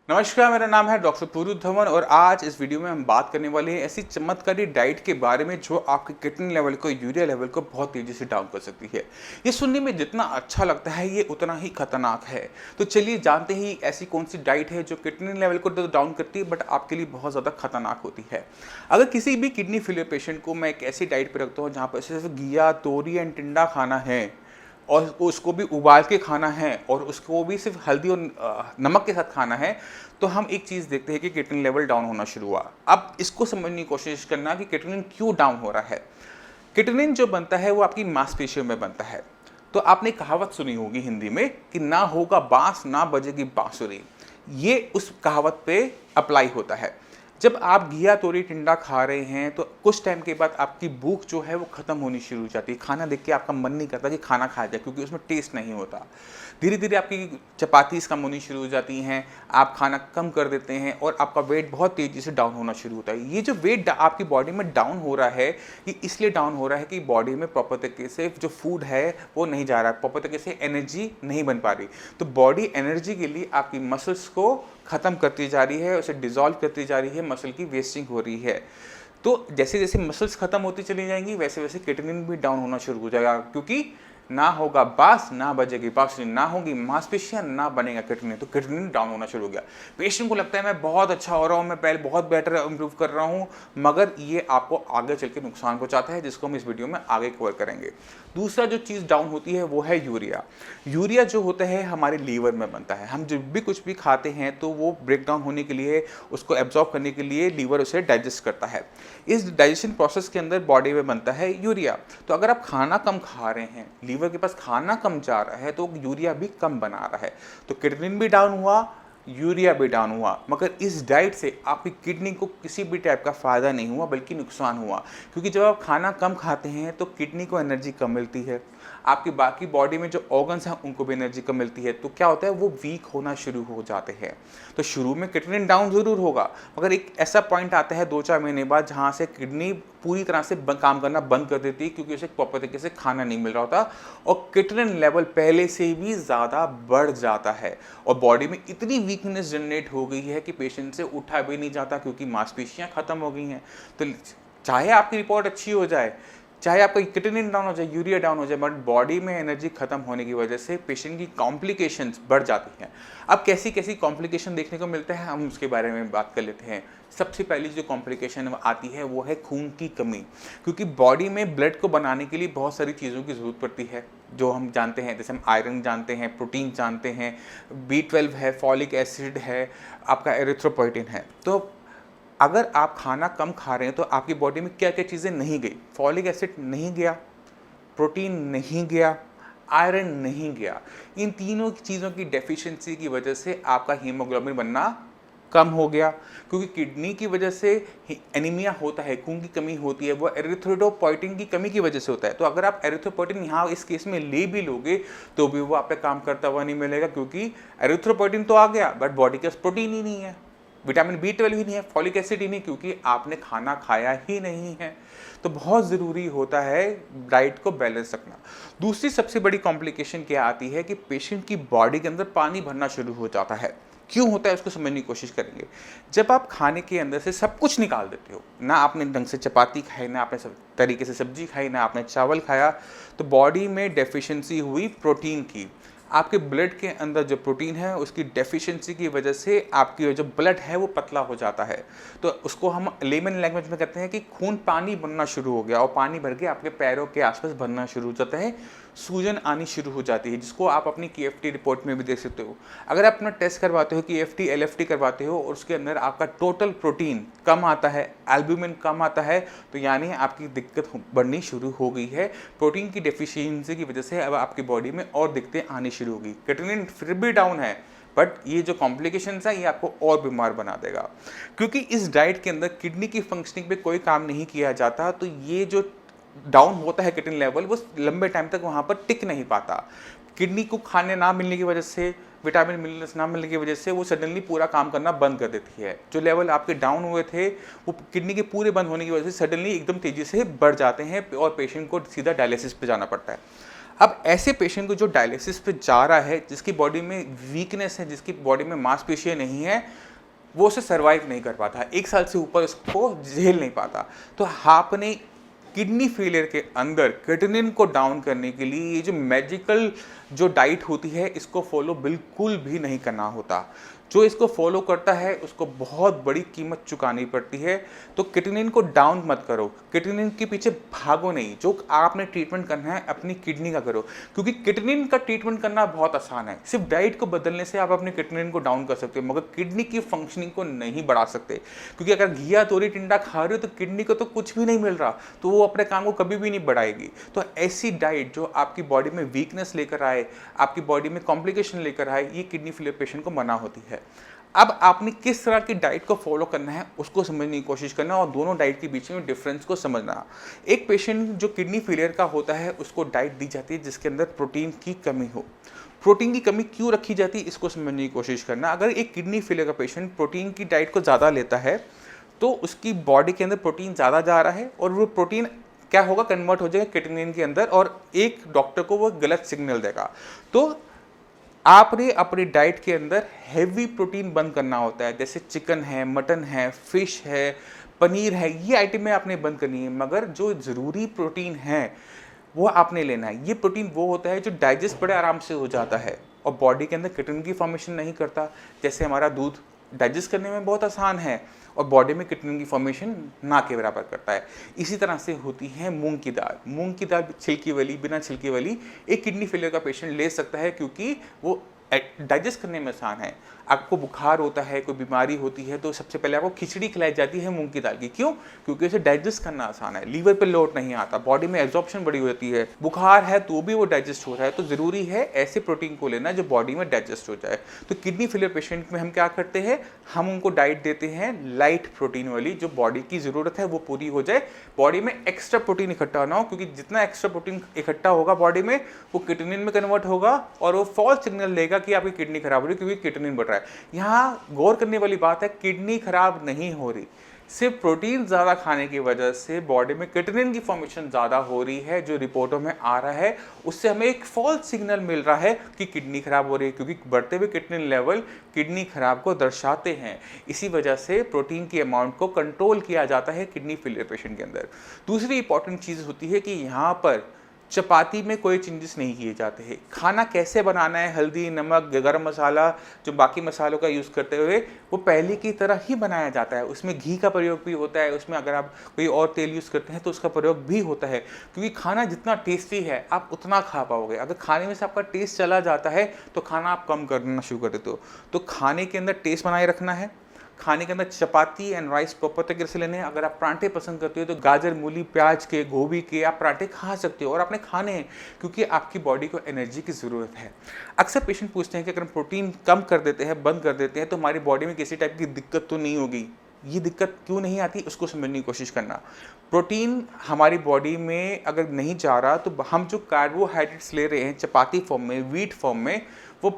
नमस्कार, मेरा नाम है डॉक्टर पूरू धवन और आज इस वीडियो में हम बात करने वाले हैं ऐसी चमत्कारी डाइट के बारे में जो आपके किडनी लेवल को, यूरिया लेवल को बहुत तेज़ी से डाउन कर सकती है। ये सुनने में जितना अच्छा लगता है ये उतना ही खतरनाक है। तो चलिए जानते ही ऐसी कौन सी डाइट है जो किडनी लेवल को तो डाउन करती है बट आपके लिए बहुत ज़्यादा खतरनाक होती है। अगर किसी भी किडनी फेलियर पेशेंट को मैं एक ऐसी डाइट पर रखता हूँ जहाँ पर सिर्फ घिया, तोरी एंड टिंडा खाना है और उसको भी उबाल के खाना है और उसको भी सिर्फ हल्दी और नमक के साथ खाना है, तो हम एक चीज़ देखते हैं कि किडनी लेवल डाउन होना शुरू हुआ। अब इसको समझने की कोशिश करना कि किडनी क्यों डाउन हो रहा है। किडनी जो बनता है वो आपकी मांसपेशियों में बनता है। तो आपने कहावत सुनी होगी हिंदी में कि ना होगा बांस ना बजेगी बांसुरी। ये उस कहावत पे अप्लाई होता है। जब आप घिया, तोरी, टिंडा खा रहे हैं तो कुछ टाइम के बाद आपकी भूख जो है वो ख़त्म होनी शुरू हो जाती है। खाना देख के आपका मन नहीं करता कि खाना खाया जाए क्योंकि उसमें टेस्ट नहीं होता। धीरे धीरे आपकी चपातीस कम होनी शुरू हो जाती हैं, आप खाना कम कर देते हैं और आपका वेट बहुत तेज़ी से डाउन होना शुरू होता है। ये जो वेट आपकी बॉडी में डाउन हो रहा है, ये इसलिए डाउन हो रहा है कि बॉडी में प्रॉपर तरीके से जो फूड है वो नहीं जा रहा है, प्रॉपर तरीके से एनर्जी नहीं बन पा रही। तो बॉडी एनर्जी के लिए आपकी मसल्स को ख़त्म करती जा रही है, उसे डिज़ोल्व करती जा रही है, मसल की वेस्टिंग हो रही है। तो जैसे जैसे मसल्स ख़त्म होती चली जाएंगी वैसे वैसे किडनी भी डाउन होना शुरू हो जाएगा, क्योंकि ना होगा बांस ना बजेगी बांसुरी, ना होगी मांसपेशियां ना बनेगा किडनी, तो किडनी डाउन होना शुरू हो गया। पेशेंट को लगता है मैं बहुत अच्छा हो रहा हूँ, मैं पहले बहुत बेटर इंप्रूव कर रहा हूँ, मगर ये आपको आगे चल के नुकसान पहुँचाता है, जिसको हम इस वीडियो में आगे कवर करेंगे। दूसरा जो चीज़ डाउन होती है वो है यूरिया। यूरिया जो होता है हमारे लीवर में बनता है। हम जब भी कुछ भी खाते हैं तो वो ब्रेक डाउन होने के लिए, उसको एब्जॉर्ब करने के लिए लीवर उसे डाइजेस्ट करता है। इस डाइजेशन प्रोसेस के अंदर बॉडी में बनता है यूरिया। तो अगर आप खाना कम खा रहे हैं, लीवर के पास खाना कम जा रहा है, तो यूरिया भी कम बना रहा है, तो किडनी भी डाउन हुआ, यूरिया भी डाउन हुआ। मगर इस डाइट से आपकी किडनी को किसी भी टाइप का फ़ायदा नहीं हुआ बल्कि नुकसान हुआ, क्योंकि जब आप खाना कम खाते हैं तो किडनी को एनर्जी कम मिलती है, आपकी बाकी बॉडी में जो ऑर्गन्स हैं उनको भी एनर्जी कम मिलती है, तो क्या होता है वो वीक होना शुरू हो जाते हैं। तो शुरू में किडनी डाउन ज़रूर होगा, मगर एक ऐसा पॉइंट आता है 2-4 महीने बाद जहाँ से किडनी पूरी तरह से काम करना बंद कर देती है, क्योंकि उसे प्रॉपर तरीके से खाना नहीं मिल रहा होता और किडनी लेवल पहले से भी ज़्यादा बढ़ जाता है और बॉडी में इतनी वीकनेस जनरेट हो गई है कि पेशेंट से उठा भी नहीं जाता, क्योंकि मांसपेशियाँ ख़त्म हो गई हैं। तो चाहे आपकी रिपोर्ट अच्छी हो जाए, चाहे आपका किडनी डाउन हो जाए, यूरिया डाउन हो जाए, बट बॉडी में एनर्जी खत्म होने की वजह से पेशेंट की कॉम्प्लिकेशंस बढ़ जाती हैं। अब कैसी कैसी कॉम्प्लिकेशन देखने को मिलता है हम उसके बारे में बात कर लेते हैं। सबसे पहली जो कॉम्प्लिकेशन आती है वो है खून की कमी, क्योंकि बॉडी में ब्लड को बनाने के लिए बहुत सारी चीज़ों की ज़रूरत पड़ती है जो हम जानते हैं। जैसे हम आयरन जानते हैं, प्रोटीन जानते हैं, B12 है, फॉलिक एसिड है, आपका एरिथ्रोपोइटिन है। तो अगर आप खाना कम खा रहे हैं तो आपकी बॉडी में क्या क्या चीज़ें नहीं गई, फॉलिक एसिड नहीं गया, प्रोटीन नहीं गया, आयरन नहीं गया। इन तीनों चीज़ों की डेफिशिएंसी की वजह से आपका हीमोग्लोबिन बनना कम हो गया, क्योंकि किडनी की वजह से एनीमिया होता है, खून की कमी होती है, वो एरिथ्रोपोइटिन की कमी की वजह से होता है। तो अगर आप एरिथ्रोपोइटिन यहाँ इस केस में ले भी लोगे तो भी वो आप पे काम करता हुआ नहीं मिलेगा, क्योंकि एरिथ्रोपोइटिन तो आ गया बट बॉडी के पास प्रोटीन ही नहीं है, विटामिन B12 ही नहीं है, फॉलिक एसिड ही नहीं, क्योंकि आपने खाना खाया ही नहीं है। तो बहुत ज़रूरी होता है डाइट को बैलेंस रखना। दूसरी सबसे बड़ी कॉम्प्लिकेशन क्या आती है कि पेशेंट की बॉडी के अंदर पानी भरना शुरू हो जाता है। क्यों होता है उसको समझने की कोशिश करेंगे। जब आप खाने के अंदर से सब कुछ निकाल देते हो, ना आपने ढंग से चपाती खाई, ना आपने सब तरीके से सब्जी खाई, ना आपने चावल खाया, तो बॉडी में डेफिशिएंसी हुई प्रोटीन की। आपके ब्लड के अंदर जो प्रोटीन है उसकी डेफिशिएंसी की वजह से आपकी जो ब्लड है वो पतला हो जाता है। तो उसको हम लेमन लैंग्वेज में कहते हैं कि खून पानी बनना शुरू हो गया और पानी भर के आपके पैरों के आसपास भरना शुरू हो जाता है, सूजन आनी शुरू हो जाती है, जिसको आप अपनी KFT रिपोर्ट में भी देख सकते हो। अगर आप अपना टेस्ट करवाते हो, KFT LFT करवाते हो और उसके अंदर आपका टोटल प्रोटीन कम आता है, एल्ब्यूमिन कम आता है, तो यानी आपकी दिक्कत बढ़नी शुरू हो गई है। प्रोटीन की डेफिशिएंसी की वजह से अब आपकी बॉडी में और दिक्कतें आनी शुरू होगी। किडनी फिर भी डाउन है बट ये जो कॉम्प्लिकेशंस है ये आपको और बीमार बना देगा, क्योंकि इस डाइट के अंदर किडनी की फंक्शनिंग पे कोई काम नहीं किया जाता। तो ये जो डाउन होता है किडनी लेवल, वो लंबे टाइम तक वहाँ पर टिक नहीं पाता। किडनी को खाने ना मिलने की वजह से, विटामिन मिनरल्स ना मिलने की वजह से वो सडनली पूरा काम करना बंद कर देती है। जो लेवल आपके डाउन हुए थे वो किडनी के पूरे बंद होने की वजह से सडनली एकदम तेज़ी से बढ़ जाते हैं और पेशेंट को सीधा डायलिसिस पे जाना पड़ता है। अब ऐसे पेशेंट को जो डायलिसिस पे जा रहा है, जिसकी बॉडी में वीकनेस है, जिसकी बॉडी में मांसपेशियाँ नहीं है, वो उसे सर्वाइव नहीं कर पाता, 1 साल से ऊपर उसको झेल नहीं पाता। तो आपने किडनी फेलियर के अंदर क्रिएटिनिन को डाउन करने के लिए ये जो मैजिकल जो डाइट होती है, इसको फॉलो बिल्कुल भी नहीं करना होता। जो इसको फॉलो करता है उसको बहुत बड़ी कीमत चुकानी पड़ती है। तो क्रिएटिनिन को डाउन मत करो, क्रिएटिनिन के पीछे भागो नहीं। जो आपने ट्रीटमेंट करना है अपनी किडनी का करो, क्योंकि क्रिएटिनिन का ट्रीटमेंट करना बहुत आसान है। सिर्फ डाइट को बदलने से आप अपने क्रिएटिनिन को डाउन कर सकते हो, मगर किडनी की फंक्शनिंग को नहीं बढ़ा सकते। क्योंकि अगर घिया तोरी टिंडा खा रहे हो तो किडनी को तो कुछ भी नहीं मिल रहा, तो वो अपने काम को कभी भी नहीं बढ़ाएगी। तो ऐसी डाइट जो आपकी बॉडी में वीकनेस लेकर आए, आपकी बॉडी में कॉम्प्लिकेशन लेकर आए, ये किडनी फेलियर पेशेंट को मना होती है। अब आपने किस तरह की डाइट को फॉलो करना है उसको समझने की कोशिश करना, और दोनों डाइट के बीच में डिफरेंस को समझना। एक पेशेंट जो किडनी फेलियर का होता है उसको डाइट दी जाती है जिसके अंदर प्रोटीन की कमी हो। प्रोटीन की कमी क्यों रखी जाती है इसको समझने की कोशिश करना। अगर एक किडनी फेलियर का पेशेंट प्रोटीन की डाइट को ज़्यादा लेता है तो उसकी बॉडी के अंदर प्रोटीन ज़्यादा जा रहा है, और वो प्रोटीन क्या होगा, कन्वर्ट हो जाएगा क्रिएटिनिन के अंदर, और एक डॉक्टर को वो गलत सिग्नल देगा। तो आपने अपनी डाइट के अंदर हैवी प्रोटीन बंद करना होता है, जैसे चिकन है, मटन है, फिश है, पनीर है, ये आइटमें आपने बंद करनी है। मगर जो ज़रूरी प्रोटीन है वो आपने लेना है। ये प्रोटीन वो होता है जो डाइजेस्ट बड़े आराम से हो जाता है और बॉडी के अंदर क्रिएटिनिन की फॉर्मेशन नहीं करता। जैसे हमारा दूध डाइजेस्ट करने में बहुत आसान है और बॉडी में क्रिएटिनिन की फॉर्मेशन ना के बराबर करता है। इसी तरह से होती है मूंग की दाल। मूंग की दाल छिलकी वाली, बिना छिलकी वाली एक किडनी फेलियर का पेशेंट ले सकता है, क्योंकि वो डाइजेस्ट करने में आसान है। आपको बुखार होता है, कोई बीमारी होती है, तो सबसे पहले आपको खिचड़ी खिलाई जाती है मूंग की दाल की। क्यों? क्योंकि उसे डाइजेस्ट करना आसान है, लीवर पे लोड नहीं आता, बॉडी में एब्जॉर्प्शन बड़ी होती है। बुखार है तो भी वो डाइजेस्ट हो रहा है, तो ज़रूरी है ऐसे प्रोटीन को लेना जो बॉडी में डाइजेस्ट हो जाए। तो किडनी फेलियर पेशेंट में हम क्या करते हैं, हम उनको डाइट देते हैं लाइट प्रोटीन वाली, जो बॉडी की ज़रूरत है वो पूरी हो जाए, बॉडी में एक्स्ट्रा प्रोटीन इकट्ठा ना हो। क्योंकि जितना एक्स्ट्रा प्रोटीन इकट्ठा होगा बॉडी में, वो क्रिएटिनिन में कन्वर्ट होगा और वो फॉल्स सिग्नल देगा कि आपकी किडनी खराब हो रही है, क्योंकि क्रिएटिनिन बढ़ रहा है। यहाँ गौर करने वाली बात है, किडनी खराब नहीं हो रही, सिर्फ प्रोटीन ज़्यादा खाने की वजह से बॉडी में क्रिएटिनिन की फॉर्मेशन ज़्यादा हो रही है, जो रिपोर्टों में आ रहा है। उससे हमें एक फॉल्स सिग्नल मिल रहा है कि किडनी खराब हो रही है, क्योंकि बढ़ते हुए क्रिएटिनिन लेवल किडनी खराब को दर्शाते हैं। इसी वजह से प्रोटीन की अमाउंट को कंट्रोल किया जाता है किडनी फेलियर पेशेंट के अंदर। दूसरी इंपॉर्टेंट चीज़ होती है कि यहाँ पर चपाती में कोई चेंजेस नहीं किए जाते हैं। खाना कैसे बनाना है, हल्दी, नमक, गरम मसाला, जो बाकी मसालों का यूज़ करते हुए, वो पहले की तरह ही बनाया जाता है। उसमें घी का प्रयोग भी होता है, उसमें अगर आप कोई और तेल यूज़ करते हैं तो उसका प्रयोग भी होता है। क्योंकि खाना जितना टेस्टी है आप उतना खा पाओगे। अगर खाने में से आपका टेस्ट चला जाता है तो खाना आप कम करना शुरू कर देते हो। तो खाने के अंदर टेस्ट बनाए रखना है। खाने के अंदर चपाती एंड राइस प्रॉपर तरीके से लेने हैं। अगर आप पराठे पसंद करते हो तो गाजर, मूली, प्याज के, गोभी के आप पराठे खा सकते हो, और आपने खाने हैं, क्योंकि आपकी बॉडी को एनर्जी की ज़रूरत है। अक्सर पेशेंट पूछते हैं कि अगर हम प्रोटीन कम कर देते हैं, बंद कर देते हैं, तो हमारी बॉडी में किसी टाइप की दिक्कत तो नहीं होगी। ये दिक्कत क्यों नहीं आती उसको समझने की कोशिश करना। प्रोटीन हमारी बॉडी में अगर नहीं जा रहा तो हम जो कार्बोहाइड्रेट्स ले रहे हैं चपाती फॉर्म में, व्हीट फॉर्म में, वो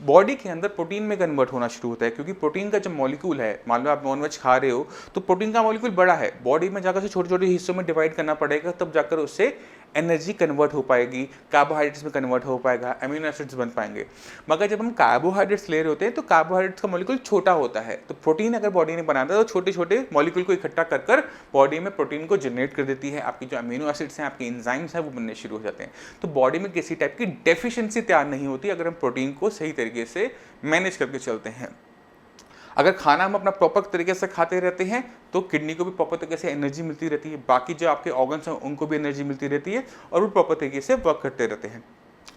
बॉडी के अंदर प्रोटीन में कन्वर्ट होना शुरू होता है। क्योंकि प्रोटीन का जो मॉलिक्यूल है, मान लो आप नॉनवेज खा रहे हो तो प्रोटीन का मॉलिक्यूल बड़ा है, बॉडी में जाकर से छोटे छोटे हिस्सों में डिवाइड करना पड़ेगा, तब जाकर उससे एनर्जी कन्वर्ट हो पाएगी, कार्बोहाइड्रेट्स में कन्वर्ट हो पाएगा, अमीनो एसिड्स बन पाएंगे। मगर जब हम कार्बोहाइड्रेट्स ले रहे होते हैं तो कार्बोहाइड्रेट्स का मॉलिक्यूल छोटा होता है। तो प्रोटीन अगर बॉडी ने बनाता है तो छोटे छोटे मॉलिक्यूल को इकट्ठा कर कर बॉडी में प्रोटीन को जनरेट कर देती है। आपकी जो अमीनो एसिड्स हैं, आपके एंजाइम्स हैं, वो बनने शुरू हो जाते हैं। तो बॉडी में किसी टाइप की डेफिशिएंसी तैयार नहीं होती अगर हम प्रोटीन को सही तरीके से मैनेज करके चलते हैं। अगर खाना हम अपना प्रॉपर तरीके से खाते रहते हैं तो किडनी को भी प्रॉपर तरीके से एनर्जी मिलती रहती है, बाकी जो आपके ऑर्गन्स हैं उनको भी एनर्जी मिलती रहती है, और वो प्रॉपर तरीके से वर्क करते रहते हैं।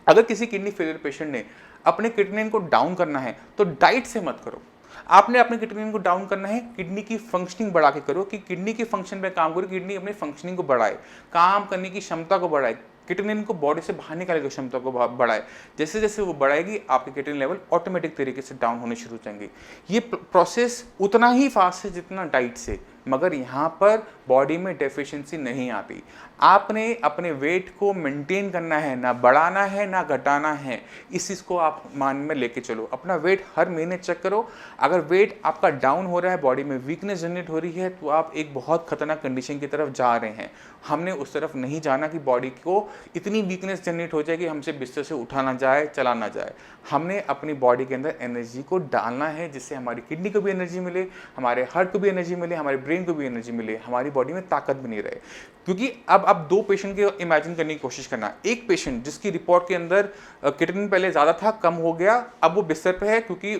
अगर किसी किडनी फेलियर पेशेंट ने अपने क्रिएटिनिन को डाउन करना है तो डाइट से मत करो। आपने अपने क्रिएटिनिन को डाउन करना है, किडनी की फंक्शनिंग बढ़ा के करो, कि किडनी की फंक्शन पे काम करो, किडनी अपनी फंक्शनिंग को बढ़ाए, काम करने की क्षमता को बढ़ाए, क्रिएटिनिन को बॉडी से बाहर निकालने की क्षमता को बढ़ाए। जैसे जैसे वो बढ़ाएगी आपके क्रिएटिनिन लेवल ऑटोमेटिक तरीके से डाउन होने शुरू हो जाएंगे। ये प्रोसेस उतना ही फास्ट है जितना डाइट से, मगर यहाँ पर बॉडी में डेफिशिएंसी नहीं आती। आपने अपने वेट को मेंटेन करना है, ना बढ़ाना है ना घटाना है। इस चीज़ को आप मान में लेके चलो। अपना वेट हर महीने चेक करो। अगर वेट आपका डाउन हो रहा है, बॉडी में वीकनेस जनरेट हो रही है, तो आप एक बहुत खतरनाक कंडीशन की तरफ जा रहे हैं। हमने उस तरफ नहीं जाना कि बॉडी को इतनी वीकनेस जनरेट हो जाए कि हमसे बिस्तर से उठा ना जाए, चला ना जाए। हमने अपनी बॉडी के अंदर एनर्जी को डालना है, जिससे हमारी किडनी को भी एनर्जी मिले, हमारे हार्ट को भी एनर्जी मिले, हमारे ब्रेन को भी एनर्जी मिले, हमारी बॉडी में ताकत बनी रहे। क्योंकि अब आप 2 पेशेंट के इमेजिन करने की कोशिश करना। एक पेशेंट जिसकी रिपोर्ट के अंदर क्रिएटिनिन पहले ज़्यादा था, कम हो गया, अब वो बिस्तर पे है क्योंकि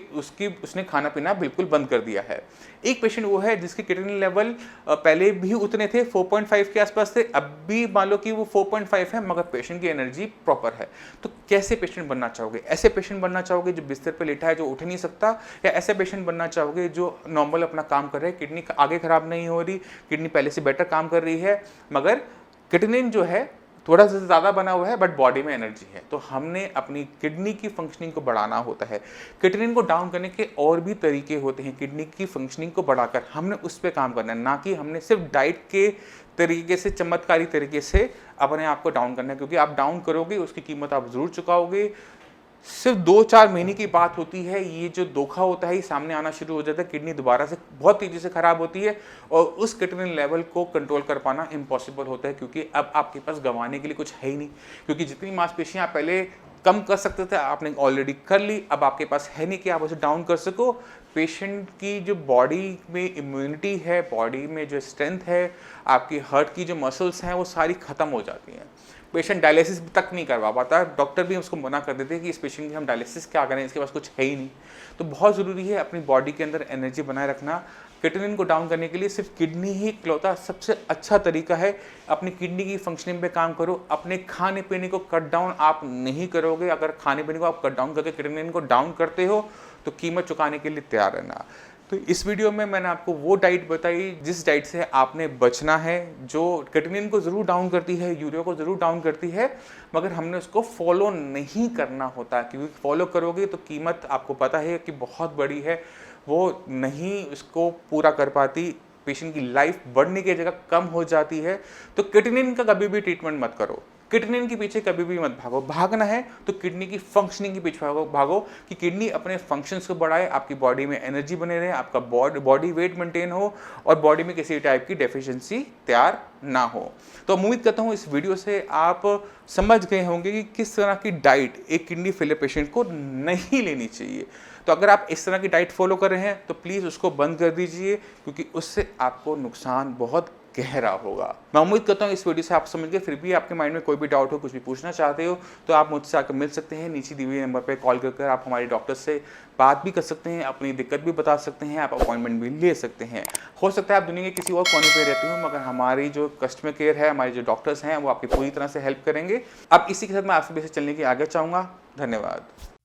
उसने खाना पीना बिल्कुल बंद कर दिया है। एक पेशेंट वो है जिसके क्रिएटिनिन लेवल पहले भी उतने थे, 4.5 के आसपास थे, अब भी मान लो कि वो 4.5 है, मगर पेशेंट की एनर्जी प्रॉपर है। तो कैसे पेशेंट बनना चाहोगे? ऐसे पेशेंट बनना चाहोगे जो बिस्तर पे लेटा है, जो उठ नहीं सकता, या ऐसे पेशेंट बनना चाहोगे जो नॉर्मल अपना काम कर रहे हैं, किडनी आगे खराब नहीं हो रही, किडनी पहले से बेटर काम कर रही है, मगर क्रिएटिनिन जो है थोड़ा सा ज़्यादा बना हुआ है बट बॉडी में एनर्जी है। तो हमने अपनी किडनी की फंक्शनिंग को बढ़ाना होता है। क्रिएटिनिन को डाउन करने के और भी तरीके होते हैं। किडनी की फंक्शनिंग को बढ़ाकर हमने उस पर काम करना है, ना कि हमने सिर्फ डाइट के तरीके से, चमत्कारी तरीके से अपने आप को डाउन करना है। क्योंकि आप डाउन करोगे उसकी कीमत आप ज़रूर चुकाओगे। सिर्फ 2-4 महीने की बात होती है, ये जो धोखा होता है ये सामने आना शुरू हो जाता है। किडनी दोबारा से बहुत तेज़ी से ख़राब होती है और उस क्रिएटिनिन लेवल को कंट्रोल कर पाना इम्पॉसिबल होता है, क्योंकि अब आपके पास गंवाने के लिए कुछ है ही नहीं। क्योंकि जितनी मांसपेशियाँ आप पहले कम कर सकते थे आपने ऑलरेडी कर ली, अब आपके पास है नहीं कि आप उसे डाउन कर सको। पेशेंट की जो बॉडी में इम्यूनिटी है, बॉडी में जो स्ट्रेंथ है, आपकी हार्ट की जो मसल्स हैं वो सारी ख़त्म हो जाती हैं। पेशेंट डायलिसिस तक नहीं करवा पाता, डॉक्टर भी उसको मना कर देते हैं कि इस पेशेंट की हम डायलिसिस क्या करें, इसके पास कुछ है ही नहीं। तो बहुत ज़रूरी है अपनी बॉडी के अंदर एनर्जी बनाए रखना। क्रिएटिनिन को डाउन करने के लिए सिर्फ किडनी ही इकलौता सबसे अच्छा तरीका है। अपनी किडनी की फंक्शनिंग पे काम करो। अपने खाने पीने को कट डाउन आप नहीं करोगे। अगर खाने पीने को आप कट डाउन करके क्रिएटिनिन को डाउन करते हो तो कीमत चुकाने के लिए तैयार रहना। तो इस वीडियो में मैंने आपको वो डाइट बताई जिस डाइट से आपने बचना है, जो क्रिएटिनिन को ज़रूर डाउन करती है, यूरिया को ज़रूर डाउन करती है, मगर हमने उसको फॉलो नहीं करना होता। क्योंकि फॉलो करोगे तो कीमत आपको पता है कि बहुत बड़ी है, वो नहीं उसको पूरा कर पाती। पेशेंट की लाइफ बढ़ने की जगह कम हो जाती है। तो क्रिएटिनिन का कभी भी ट्रीटमेंट मत करो। क्रिएटिनिन के पीछे कभी भी मत भागो। भागना है तो किडनी की फंक्शनिंग के पीछे भागो कि किडनी अपने फंक्शंस को बढ़ाए, आपकी बॉडी में एनर्जी बने रहे, आपका बॉडी वेट मेंटेन हो और बॉडी में किसी टाइप की डेफिशिएंसी तैयार ना हो। तो उम्मीद करता हूँ इस वीडियो से आप समझ गए होंगे कि किस तरह की डाइट एक किडनी फेलियर पेशेंट को नहीं लेनी चाहिए। तो अगर आप इस तरह की डाइट फॉलो कर रहे हैं तो प्लीज़ उसको बंद कर दीजिए, क्योंकि उससे आपको नुकसान बहुत गहरा होगा। मैं उम्मीद करता हूँ इस वीडियो से आप समझ गए। फिर भी आपके माइंड में कोई भी डाउट हो, कुछ भी पूछना चाहते हो, तो आप मुझसे आकर मिल सकते हैं। नीचे दिए हुए नंबर पर कॉल कर आप हमारे डॉक्टर से बात भी कर सकते हैं, अपनी दिक्कत भी बता सकते हैं, आप अपॉइंटमेंट भी ले सकते हैं। हो सकता है आप दुनिया के किसी और कोने पे रहते हो, मगर हमारी जो कस्टमर केयर है, हमारे जो डॉक्टर्स हैं, वो आपकी पूरी तरह से हेल्प करेंगे। अब इसी के साथ मैं आपसे चलने की आगे चाहूँगा। धन्यवाद।